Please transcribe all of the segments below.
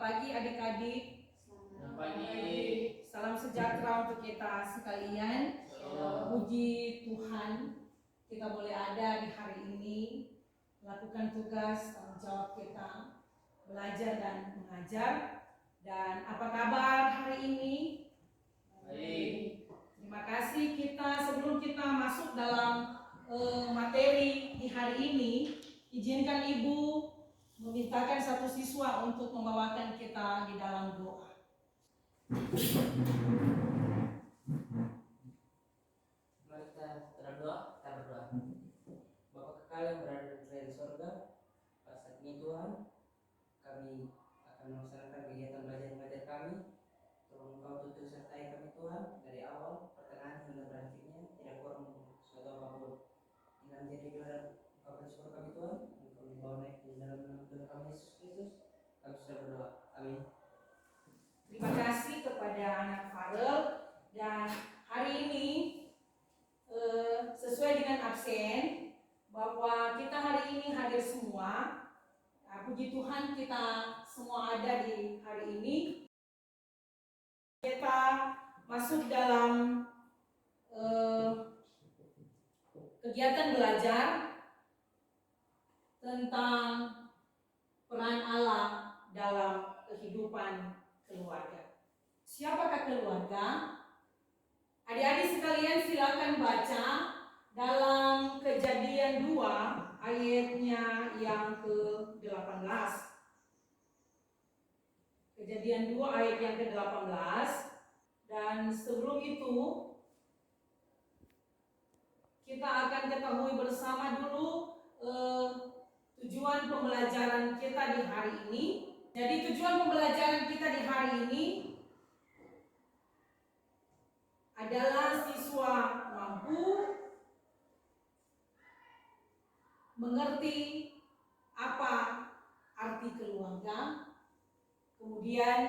Pagi adik-adik. Selamat pagi. Salam sejahtera untuk kita sekalian. Puji Tuhan kita boleh ada di hari ini, melakukan tugas tanggung jawab kita, belajar dan mengajar. Dan apa kabar hari ini? Baik. Terima kasih. Sebelum kita masuk dalam materi di hari ini, izinkan Ibu memintakan satu siswa untuk membawakan kita di dalam doa. Mari kita berdoa. Bapa kekal yang berada di sorga, pada saat ini Tuhan, kami akan melaksanakan kegiatan belajar mengajar kami. Tolong Engkau tuntun sertai kami Tuhan, dari awal, pertengahan hingga berakhirnya, tidak kurang suatu apapun. Dengan jadi doa Engkau bersyukur kami Tuhan, Engkau membawa naik di dalam nama Tuhan kami Yesus Kristus. Kami sudah berdoa. Amin. Terima kasih kepada anak Farel, dan hari ini sesuai dengan absen bahwa kita hari ini hadir semua. Puji Tuhan kita semua ada di hari ini. Kita masuk dalam kegiatan belajar tentang peran Allah dalam kehidupan keluarga. Siapakah keluarga? Adik-adik sekalian, silakan baca dalam Kejadian 2 ayatnya yang ke-18. Kejadian 2 ayat yang ke-18. Dan sebelum itu kita akan ketahui bersama dulu tujuan pembelajaran kita di hari ini. Jadi tujuan pembelajaran kita di hari ini adalah siswa mampu mengerti apa arti keluarga, kemudian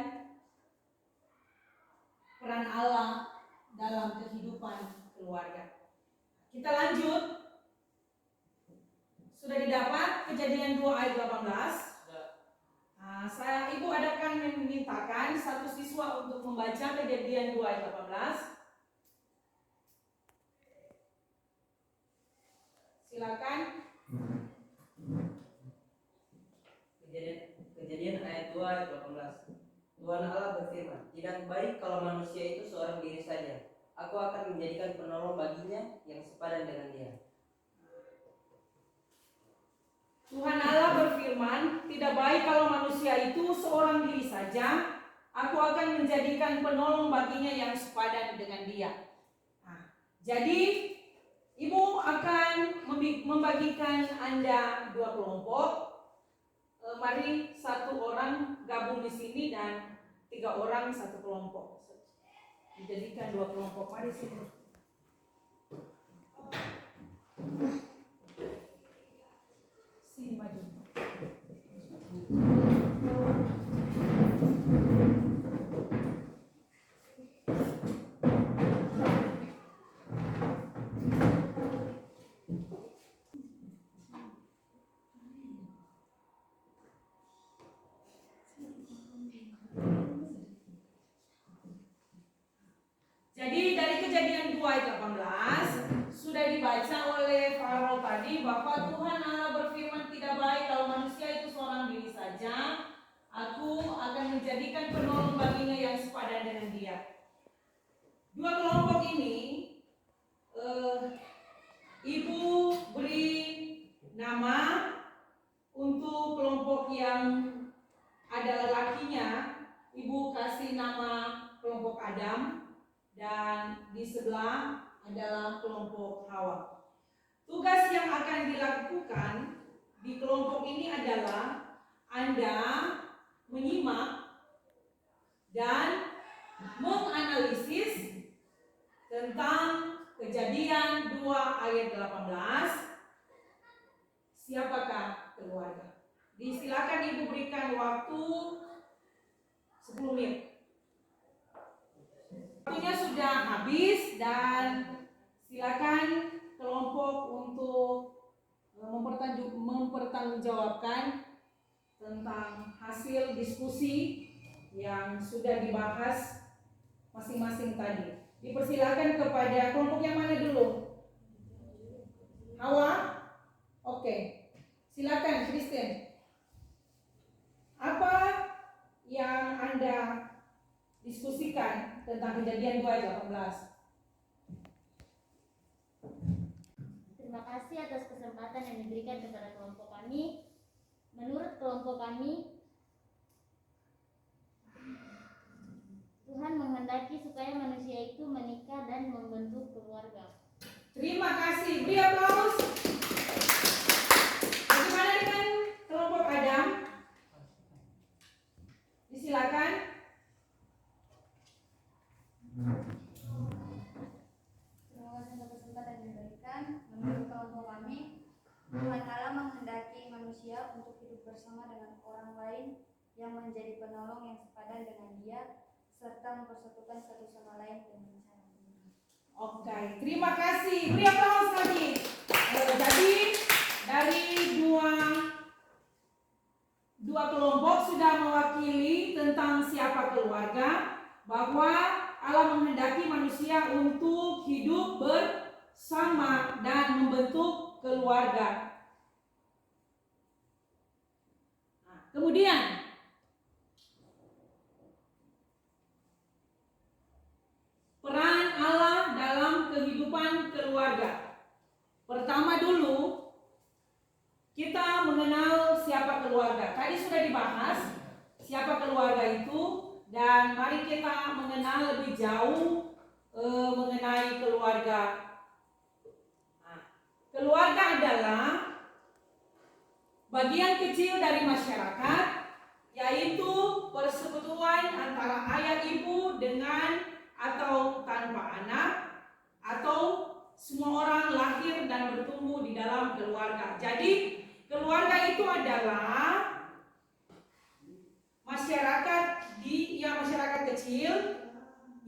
peran Allah dalam kehidupan keluarga. Kita lanjut. Sudah didapat Kejadian 2 ayat 18? Ibu akan memintakan satu siswa untuk membaca Kejadian 2 ayat 18. Silakan. Kejadian ayat 2 ayat 18. Tuhan Allah berfirman, tidak baik kalau manusia itu seorang diri saja. Aku akan menjadikan penolong baginya yang sepadan dengan dia. Tuhan Allah berfirman, tidak baik kalau manusia itu seorang diri saja. Aku akan menjadikan penolong baginya yang sepadan dengan dia. Jadi Ibu akan membagikan Anda dua kelompok. Mari satu orang gabung di sini dan 3 orang satu kelompok. Dijadikan 2 kelompok. Mari sini. Sini maju. Jadi dari Kejadian 2 ayat 18 sudah dibaca oleh Farel tadi bahwa Tuhan Allah berfirman, tidak baik kalau manusia itu seorang diri saja. Aku akan menjadikan penolong baginya yang sepadan dengan dia. 2 kelompok ini Ibu beri nama. Untuk kelompok yang ada lelakinya, Ibu kasih nama kelompok Adam. Dan di sebelah adalah kelompok Hawa. Tugas yang akan dilakukan di kelompok ini adalah Anda menyimak dan menganalisis tentang Kejadian 2 ayat 18. Siapakah keluarga? Silakan Ibu berikan waktu 10 menit. Waktunya sudah habis dan silakan kelompok untuk mempertanggungjawabkan tentang hasil diskusi yang sudah dibahas masing-masing tadi. Dipersilakan kepada kelompok yang mana dulu? Hawa? Oke. Silakan Kristen. Apa yang Anda diskusikan tentang Kejadian 2 ayat 18? Terima kasih atas kesempatan yang diberikan kepada kelompok kami. Menurut kelompok kami, Tuhan menghendaki supaya manusia itu menikah dan membentuk keluarga. Terima kasih. Beri aplaus. Bagaimana dengan kelompok Adam? Disilakan. Terima kasih atas kesempatan yang diberikan. Menurut kelompok kami, Tuhan Allah menghendaki manusia untuk hidup bersama dengan orang lain yang menjadi penolong yang sepadan dengan dia, serta mempersatukan satu sama lain dengan cara benar. Oke, terima kasih. Beri aplaus lagi. Jadi dari dua kelompok sudah mewakili tentang siapa keluarga, bahwa Allah menghendaki manusia untuk hidup bersama dan membentuk keluarga. Nah, kemudian peran Allah dalam kehidupan keluarga. Pertama dulu kita mengenal siapa keluarga. Tadi sudah dibahas siapa keluarga itu, dan mari kita mengenal lebih jauh mengenai keluarga. Nah, keluarga adalah bagian kecil dari masyarakat, yaitu persekutuan antara ayah ibu dengan atau tanpa anak, atau semua orang lahir dan bertumbuh di dalam keluarga. Jadi keluarga itu adalah masyarakat kecil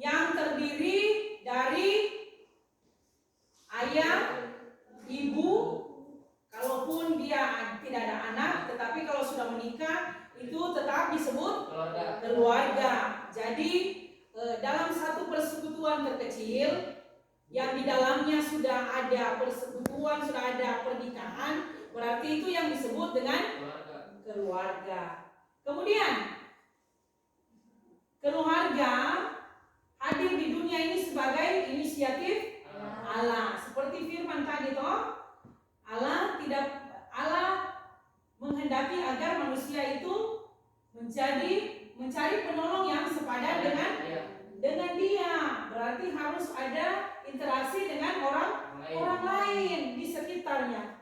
yang terdiri dari ayah, ibu, kalaupun dia tidak ada anak, tetapi kalau sudah menikah itu tetap disebut keluarga. Jadi dalam satu persekutuan terkecil yang di dalamnya sudah ada persekutuan, sudah ada pernikahan, berarti itu yang disebut dengan keluarga. Kemudian keluarga hadir di dunia ini sebagai inisiatif Allah. Seperti firman tadi toh, Allah menghendaki agar manusia itu mencari penolong yang sepadan dengan dia. Berarti harus ada interaksi dengan orang lain di sekitarnya.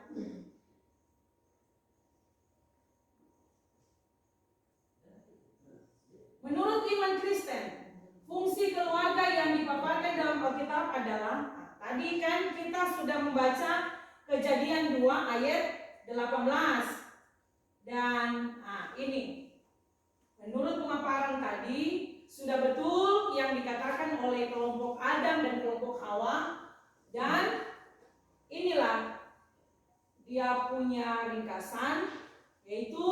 Menurut iman Kristen, fungsi keluarga yang dipaparkan dalam Alkitab adalah, tadi kan kita sudah membaca Kejadian 2 ayat 18. Dan ini menurut pemaparan tadi sudah betul yang dikatakan oleh kelompok Adam dan kelompok Hawa, dan inilah dia punya ringkasan, yaitu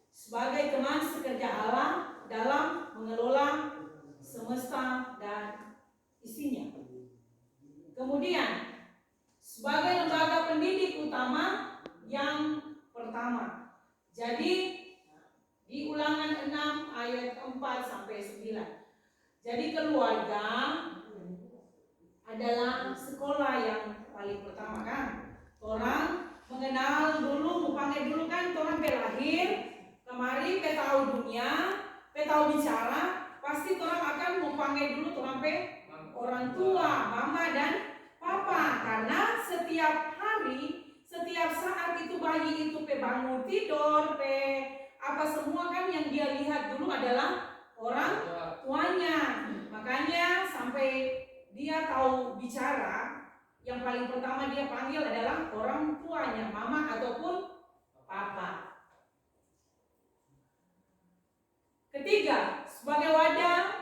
sebagai teman sekerja Allah dalam mengelola semesta dan isinya. Kemudian sebagai lembaga pendidik utama yang pertama. Jadi di Ulangan 6 ayat 4 sampai 9. Jadi keluarga adalah sekolah yang paling pertama kan. Orang mengenal dulu, mupange dulu kan orang lahir, kemari pe tahu dunia, pe tahu bicara, pasti orang akan mupange dulu orang tua, mama dan papa, karena setiap hari, setiap saat itu bayi itu pe bangun tidur, pe apa semua kan yang dia lihat dulu adalah orang tuanya. Makanya sampai dia tahu bicara, yang paling pertama dia panggil adalah orang tuanya, mama ataupun papa. Ketiga, sebagai wadah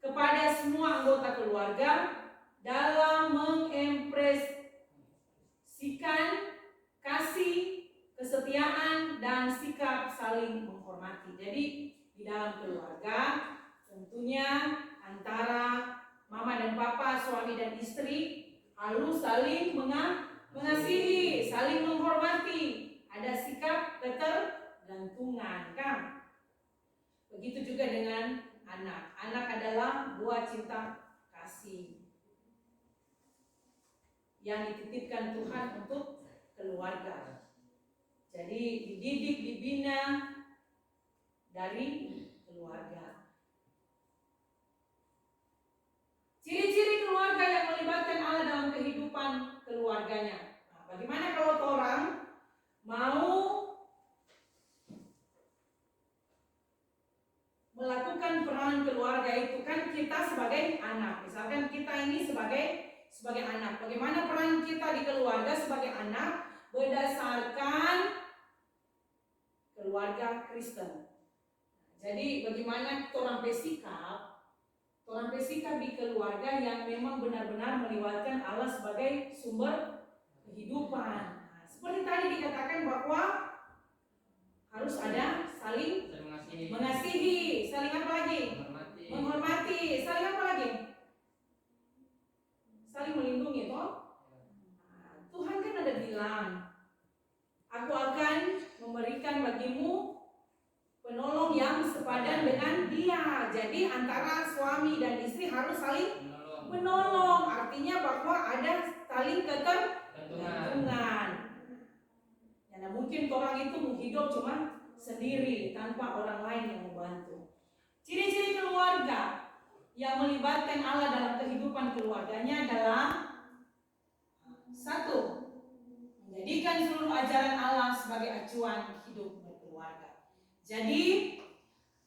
kepada semua anggota keluarga dalam mengekspresikan kasih, kesetiaan, dan sikap saling saling menghormati. Jadi di dalam keluarga tentunya antara mama dan papa, suami dan istri harus saling mengasihi, saling menghormati. Ada sikap ketergantungan, kan? Begitu juga dengan anak. Anak adalah buah cinta kasih yang dititipkan Tuhan untuk keluarga. Jadi dididik, dibina dari keluarga. Ciri-ciri keluarga yang melibatkan Allah dalam kehidupan keluarganya. Nah, bagaimana kalau orang mau melakukan peran keluarga itu? Kan kita sebagai anak, misalkan kita ini sebagai anak, bagaimana peran kita di keluarga sebagai anak berdasarkan keluarga Kristen. Jadi bagaimana orang bersikap di keluarga yang memang benar-benar melibatkan Allah sebagai sumber kehidupan. Nah, seperti tadi dikatakan bahwa harus ada saling mengasihi, saling apa lagi? Menghormati, saling apa lagi? Saling melindungi, toh? Nah, Tuhan kan ada bilang, aku akan memberikan bagimu penolong yang sepadan dengan dia. Jadi antara suami dan istri harus saling menolong. Artinya bahwa ada saling ketergantungan. Karena mungkin orang itu hidup cuma sendiri tanpa orang lain yang membantu. Ciri-ciri keluarga yang melibatkan Allah dalam kehidupan keluarganya adalah: 1. Menjadikan seluruh ajaran Allah sebagai acuan hidup berkeluarga. Jadi,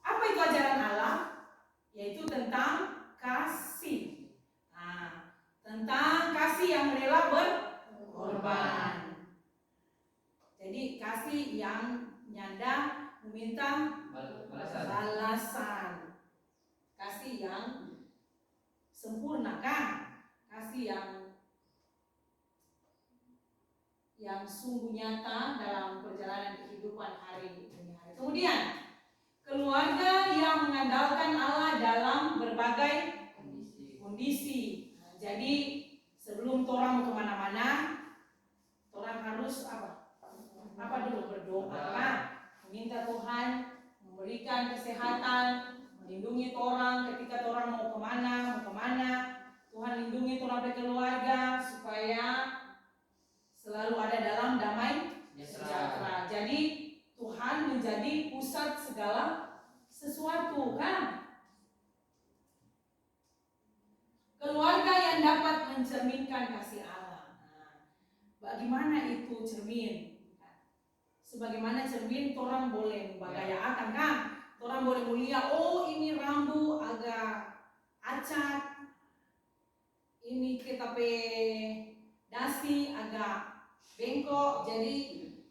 apa itu ajaran Allah? Yaitu tentang kasih. Nah, tentang kasih yang rela berkorban. Jadi, kasih yang nyanda meminta balasan. Kasih yang sempurna, kan? Kasih yang sungguh nyata dalam perjalanan kehidupan hari demi hari. Kemudian, keluarga yang mengandalkan Allah dalam berbagai kondisi. Nah, jadi sebelum orang mau kemana-mana, orang harus apa? Apa dulu? Berdoa, kan? Meminta Tuhan memberikan kesehatan, melindungi orang ketika orang mau kemana. Tuhan lindungi orang dari keluarga supaya selalu ada dalam damai sejahtera. Jadi Tuhan menjadi pusat segala sesuatu, kan? Keluarga yang dapat mencerminkan kasih Allah. Nah, bagaimana itu cermin? Sebagaimana cermin, orang boleh membagayakan, kan? Orang boleh mulia, oh ini rambu agak acak, ini kita dasi agak bengkok, jadi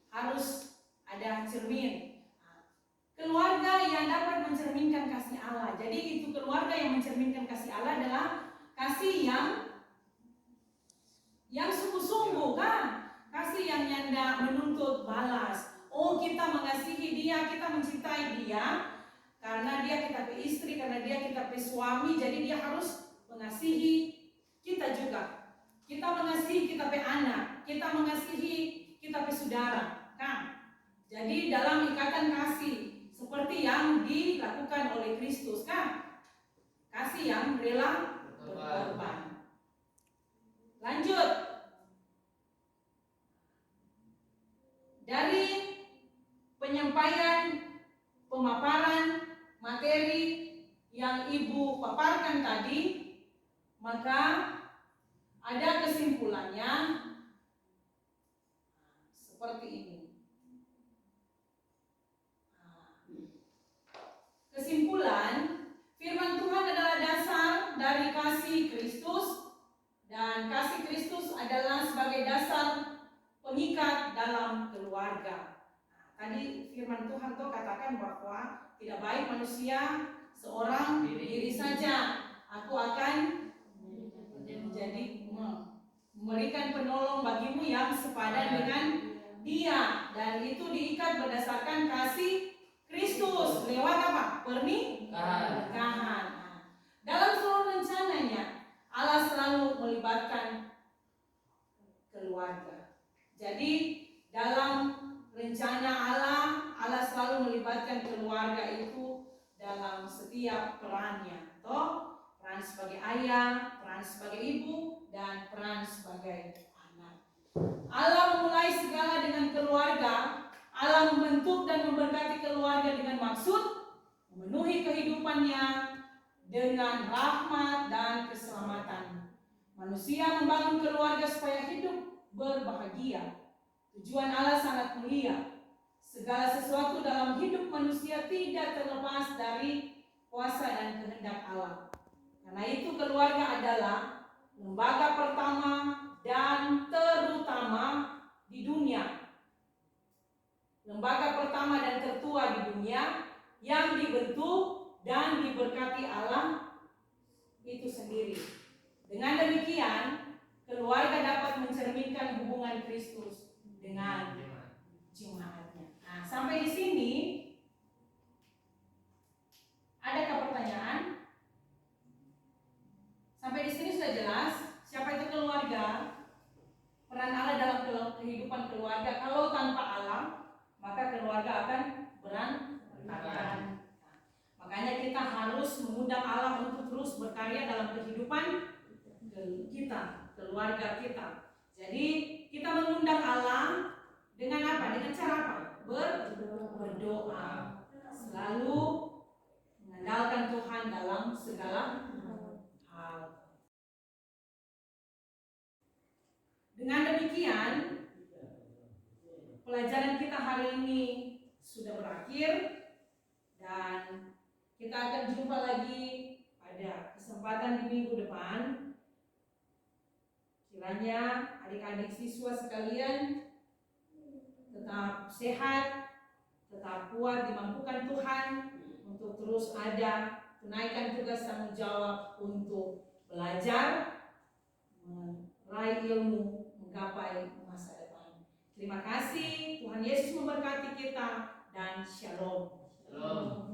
harus ada cermin. Keluarga yang dapat mencerminkan kasih Allah. Jadi itu keluarga yang mencerminkan kasih Allah adalah kasih yang sungguh-sungguh, kan? Kasih yang nyanda menuntut balas. Oh, kita mengasihi dia, kita mencintai dia karena dia kita istri, karena dia kita suami, jadi dia harus mengasihi kita juga. Kita mengasihi kita anak, kita mengasihi kita saudara, kan? Jadi dalam ikatan kasih seperti yang dilakukan oleh Kristus, kan? Kasih yang rela berkorban. Lanjut. Dari penyampaian pemaparan materi yang Ibu paparkan tadi, maka ada kesimpulannya seperti ini. Kesimpulan, firman Tuhan adalah dasar dari kasih Kristus, dan kasih Kristus adalah sebagai dasar pengikat dalam keluarga. Tadi firman Tuhan tuh katakan bahwa tidak baik manusia seorang diri saja. Aku akan menjadi memberikan penolong bagimu yang sepadan dengan dia, dan itu diikat berdasarkan kasih Kristus lewat apa? Pernikahan. Nah, dalam seluruh rencananya Allah selalu melibatkan keluarga. Jadi dalam rencana Allah selalu melibatkan keluarga itu dalam setiap perannya. Toh, peran sebagai ayah, peran sebagai ibu, dan peran sebagai anak. Allah memulai segala dengan keluarga. Allah membentuk dan memberkati keluarga dengan maksud memenuhi kehidupannya dengan rahmat dan keselamatan. Manusia membangun keluarga supaya hidup berbahagia. Tujuan Allah sangat mulia. Segala sesuatu dalam hidup manusia tidak terlepas dari kuasa dan kehendak Allah. Karena itu keluarga adalah lembaga pertama dan terutama di dunia. Lembaga pertama dan tertua di dunia yang dibentuk dan diberkati Allah itu sendiri. Dengan demikian, keluarga dapat mencerminkan hubungan Kristus dengan jemaatnya. Nah, sampai di sini adakah pertanyaan? Sampai di sini sudah jelas siapa itu keluarga? Peran Allah dalam kehidupan keluarga. Kalau tanpa Allah, maka keluarga akan berantakan. Makanya kita harus mengundang Allah untuk terus berkarya dalam kehidupan kita, keluarga kita. Jadi kita mengundang Allah dengan apa? Dengan cara apa? Berdoa. Selalu mengandalkan Tuhan dalam segala hal. Dengan demikian, pelajaran kita hari ini sudah berakhir dan kita akan jumpa lagi pada kesempatan di minggu depan. Kiranya adik-adik siswa sekalian tetap sehat, tetap kuat, dimampukan Tuhan untuk terus ada, tunaikan tugas tanggung jawab untuk belajar, meraih ilmu, menggapai masa depan. Terima kasih, Tuhan Yesus memberkati kita dan shalom. Shalom.